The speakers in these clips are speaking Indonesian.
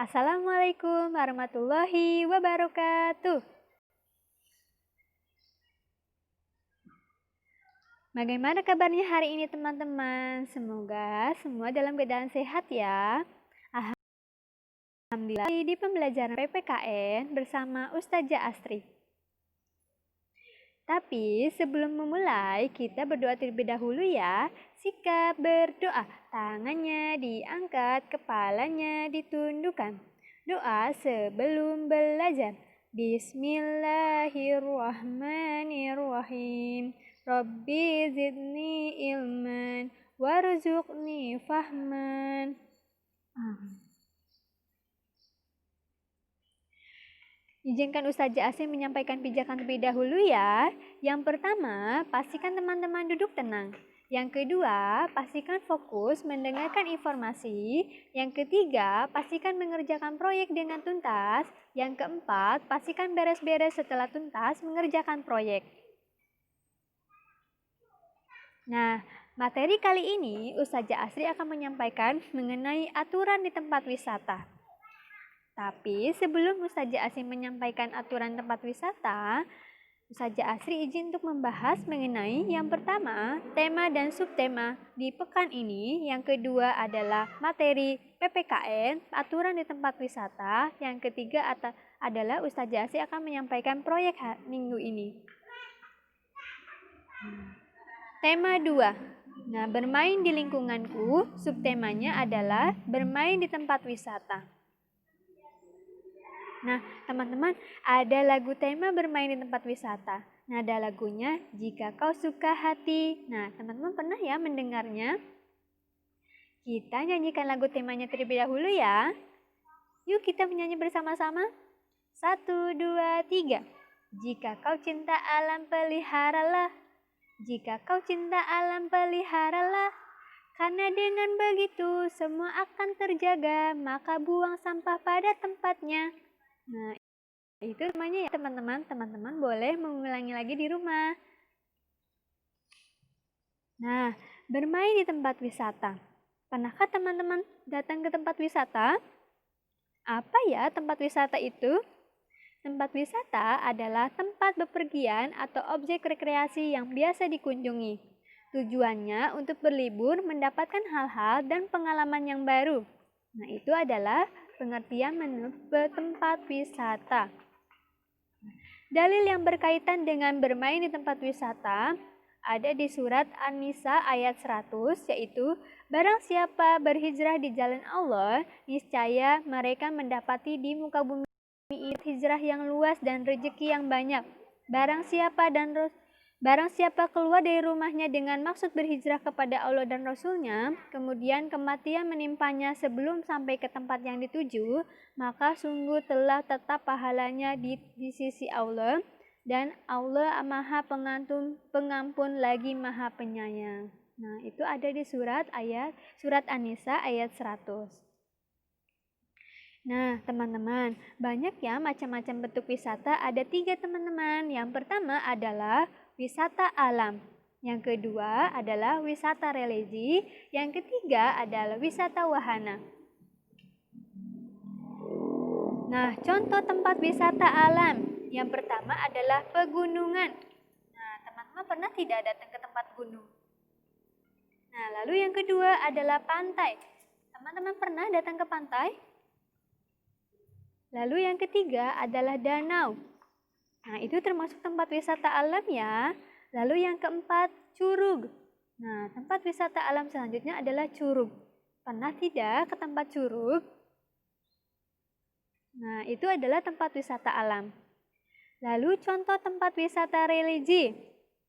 Assalamualaikum warahmatullahi wabarakatuh. Bagaimana kabarnya hari ini teman-teman? Semoga semua dalam keadaan sehat ya. Alhamdulillah di pembelajaran PPKN bersama Ustazah Astri. Tapi sebelum memulai, kita berdoa terlebih dahulu ya. Sikap berdoa, tangannya diangkat, kepalanya ditundukkan. Doa sebelum belajar. Bismillahirrahmanirrahim. Rabbi zidni ilman, warzuqni fahman. Izinkan Ustazah Asih menyampaikan pijakan terlebih dahulu ya. Yang pertama, pastikan teman-teman duduk tenang. Yang kedua, pastikan fokus mendengarkan informasi. Yang ketiga, pastikan mengerjakan proyek dengan tuntas. Yang keempat, pastikan beres-beres setelah tuntas mengerjakan proyek. Nah, materi kali ini Ustazah Asri akan menyampaikan mengenai aturan di tempat wisata. Tapi sebelum Ustazah Asri menyampaikan aturan tempat wisata, Ustazah Asri izin untuk membahas mengenai yang pertama, tema dan subtema di pekan ini. Yang kedua adalah materi PPKN, aturan di tempat wisata. Yang ketiga adalah Ustazah Asri akan menyampaikan proyek minggu ini. Tema 2. Nah, bermain di lingkunganku, subtemanya adalah bermain di tempat wisata. Nah, teman-teman, ada lagu tema bermain di tempat wisata. Nada lagunya, Jika Kau Suka Hati. Nah, teman-teman pernah ya mendengarnya? Kita nyanyikan lagu temanya terlebih dahulu ya. Yuk kita menyanyi bersama-sama. 1, 2, 3. Jika kau cinta alam peliharalah. Jika kau cinta alam peliharalah. Karena dengan begitu semua akan terjaga, maka buang sampah pada tempatnya. Nah, itu namanya ya teman-teman. Teman-teman boleh mengulangi lagi di rumah. Nah, bermain di tempat wisata. Pernahkah teman-teman datang ke tempat wisata? Apa ya tempat wisata itu? Tempat wisata adalah tempat bepergian atau objek rekreasi yang biasa dikunjungi. Tujuannya untuk berlibur, mendapatkan hal-hal dan pengalaman yang baru. Nah, itu adalah pengertian menurut tempat wisata. Dalil yang berkaitan dengan bermain di tempat wisata ada di surat An-Nisa ayat 100, yaitu barang siapa berhijrah di jalan Allah, niscaya mereka mendapati di muka bumi hijrah yang luas dan rezeki yang banyak. Barang siapa keluar dari rumahnya dengan maksud berhijrah kepada Allah dan Rasul-Nya, kemudian kematian menimpanya sebelum sampai ke tempat yang dituju, maka sungguh telah tetap pahalanya di sisi Allah, dan Allah Maha Pengampun lagi Maha Penyayang. Nah, itu ada di surat An-Nisa ayat 100. Nah, teman-teman, banyak ya macam-macam bentuk wisata. Ada 3 teman-teman. Yang pertama adalah wisata alam. Yang kedua adalah wisata religi. Yang ketiga adalah wisata wahana. Nah, contoh tempat wisata alam. Yang pertama adalah pegunungan. Nah, teman-teman pernah tidak datang ke tempat gunung? Nah, lalu yang kedua adalah pantai. Teman-teman pernah datang ke pantai? Lalu yang ketiga adalah danau. Nah, itu termasuk tempat wisata alam ya. Lalu yang keempat, curug. Nah, tempat wisata alam selanjutnya adalah curug. Pernah tidak ke tempat curug? Nah, itu adalah tempat wisata alam. Lalu contoh tempat wisata religi.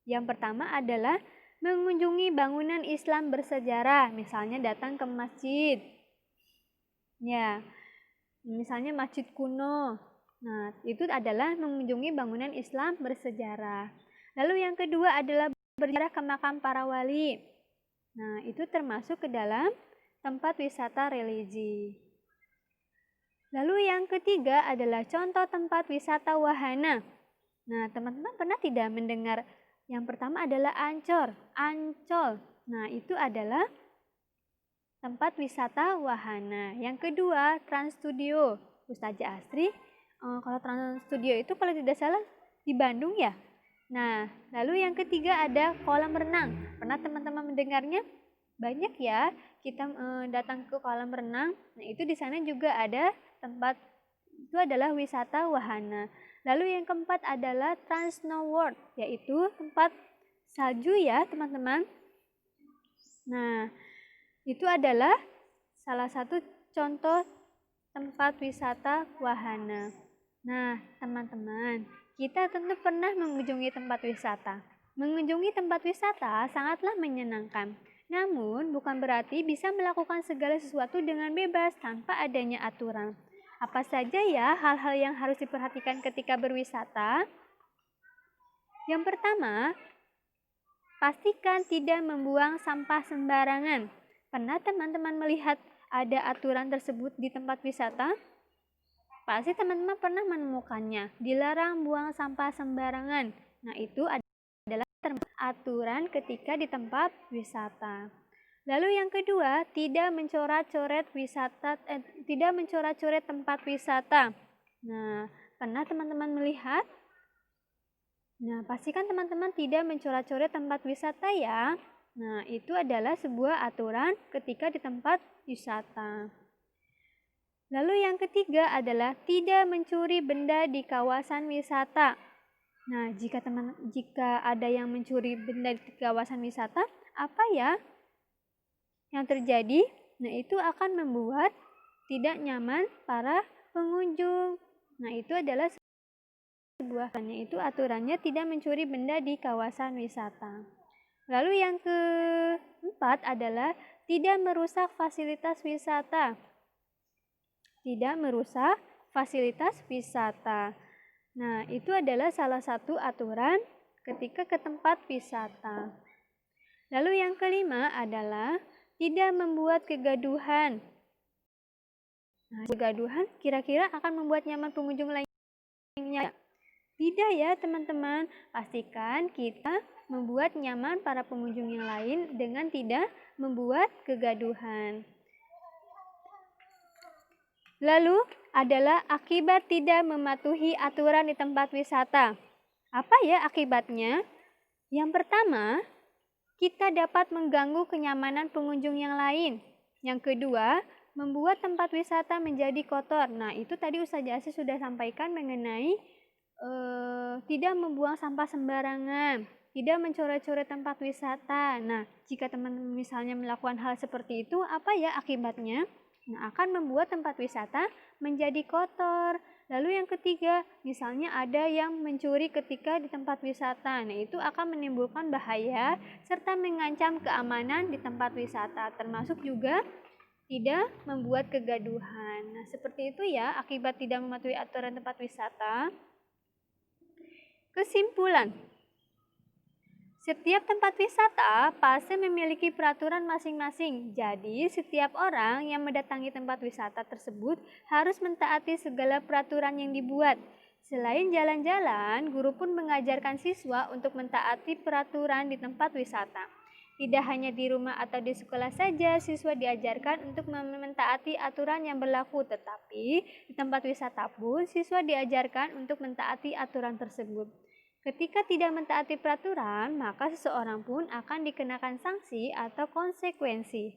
Yang pertama adalah mengunjungi bangunan Islam bersejarah, misalnya datang ke masjid. Ya. Misalnya masjid kuno. Nah, itu adalah mengunjungi bangunan Islam bersejarah. Lalu yang kedua adalah berziarah ke makam para wali. Nah, itu termasuk ke dalam tempat wisata religi. Lalu yang ketiga adalah contoh tempat wisata wahana. Nah, teman-teman pernah tidak mendengar yang pertama adalah Ancol. Nah, itu adalah tempat wisata wahana. Yang kedua, Trans Studio. Ustazah Asri, kalau Trans Studio itu kalau tidak salah di Bandung ya. Nah, lalu yang ketiga ada kolam renang. Pernah teman-teman mendengarnya? Banyak ya kita datang ke kolam renang. Nah, itu di sana juga ada tempat, itu adalah wisata wahana. Lalu yang keempat adalah Trans Snow World, yaitu tempat salju ya teman-teman. Nah, itu adalah salah satu contoh tempat wisata wahana. Nah, teman-teman, kita tentu pernah mengunjungi tempat wisata. Mengunjungi tempat wisata sangatlah menyenangkan. Namun, bukan berarti bisa melakukan segala sesuatu dengan bebas tanpa adanya aturan. Apa saja ya hal-hal yang harus diperhatikan ketika berwisata? Yang pertama, pastikan tidak membuang sampah sembarangan. Pernah teman-teman melihat ada aturan tersebut di tempat wisata? Pasti teman-teman pernah menemukannya. Dilarang buang sampah sembarangan. Nah, itu adalah aturan ketika di tempat wisata. Lalu yang kedua, tidak mencoret-coret tempat wisata. Nah, pernah teman-teman melihat? Nah, pastikan teman-teman tidak mencoret-coret tempat wisata ya. Nah, itu adalah sebuah aturan ketika di tempat wisata. Lalu yang ketiga adalah tidak mencuri benda di kawasan wisata. Nah, jika ada yang mencuri benda di kawasan wisata, apa ya yang terjadi? Nah, itu akan membuat tidak nyaman para pengunjung. Nah, itu adalah itu aturannya tidak mencuri benda di kawasan wisata. Lalu yang keempat adalah tidak merusak fasilitas wisata. Tidak merusak fasilitas wisata. Nah, itu adalah salah satu aturan ketika ke tempat wisata. Lalu yang kelima adalah tidak membuat kegaduhan. Nah, kegaduhan kira-kira akan membuat nyaman pengunjung lainnya. Tidak ya teman-teman, pastikan kita membuat nyaman para pengunjung yang lain dengan tidak membuat kegaduhan. Lalu adalah akibat tidak mematuhi aturan di tempat wisata. Apa ya akibatnya? Yang pertama, kita dapat mengganggu kenyamanan pengunjung yang lain. Yang kedua, membuat tempat wisata menjadi kotor. Nah, itu tadi Ustazah Asy sudah sampaikan mengenai tidak membuang sampah sembarangan, tidak mencoret-coret tempat wisata. Nah, jika teman-teman misalnya melakukan hal seperti itu, apa ya akibatnya? Nah, akan membuat tempat wisata menjadi kotor. Lalu yang ketiga, misalnya ada yang mencuri ketika di tempat wisata. Nah, itu akan menimbulkan bahaya serta mengancam keamanan di tempat wisata, termasuk juga tidak membuat kegaduhan. Nah, seperti itu ya akibat tidak mematuhi aturan tempat wisata. Kesimpulan, setiap tempat wisata pasti memiliki peraturan masing-masing. Jadi, setiap orang yang mendatangi tempat wisata tersebut harus mentaati segala peraturan yang dibuat. Selain jalan-jalan, guru pun mengajarkan siswa untuk mentaati peraturan di tempat wisata. Tidak hanya di rumah atau di sekolah saja siswa diajarkan untuk mentaati aturan yang berlaku, tetapi di tempat wisata pun siswa diajarkan untuk mentaati aturan tersebut. Ketika tidak mentaati peraturan, maka seseorang pun akan dikenakan sanksi atau konsekuensi.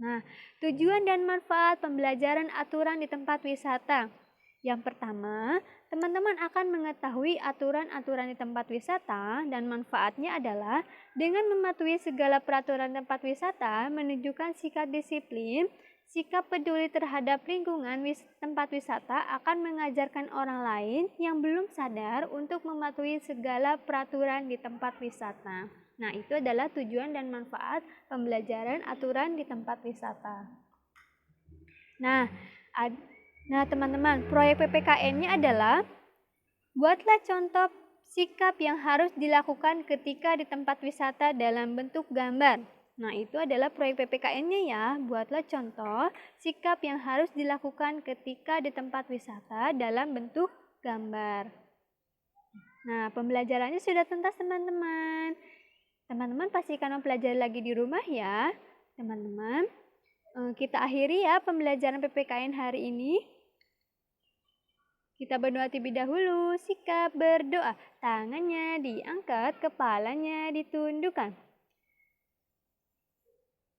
Nah, tujuan dan manfaat pembelajaran aturan di tempat wisata. Yang pertama, teman-teman akan mengetahui aturan-aturan di tempat wisata dan manfaatnya adalah dengan mematuhi segala peraturan tempat wisata menunjukkan sikap disiplin, sikap peduli terhadap lingkungan tempat wisata akan mengajarkan orang lain yang belum sadar untuk mematuhi segala peraturan di tempat wisata. Nah, itu adalah tujuan dan manfaat pembelajaran aturan di tempat wisata. Nah, teman-teman, proyek PPKN-nya adalah buatlah contoh sikap yang harus dilakukan ketika di tempat wisata dalam bentuk gambar. Nah, itu adalah proyek PPKN-nya ya. Buatlah contoh sikap yang harus dilakukan ketika di tempat wisata dalam bentuk gambar. Nah, pembelajarannya sudah tuntas teman-teman. Teman-teman pastikan mempelajari lagi di rumah ya. Teman-teman, kita akhiri ya pembelajaran PPKN hari ini. Kita berdoa terlebih dahulu, sikap berdoa. Tangannya diangkat, kepalanya ditundukkan.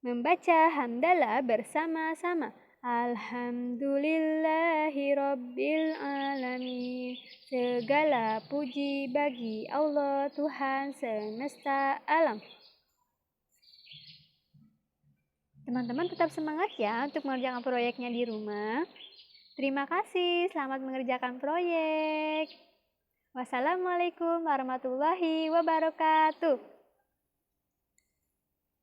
Membaca hamdalah bersama-sama. Alhamdulillahirabbil alamin. Segala puji bagi Allah Tuhan semesta alam. Teman-teman tetap semangat ya untuk mengerjakan proyeknya di rumah. Terima kasih, selamat mengerjakan proyek. Wassalamualaikum warahmatullahi wabarakatuh.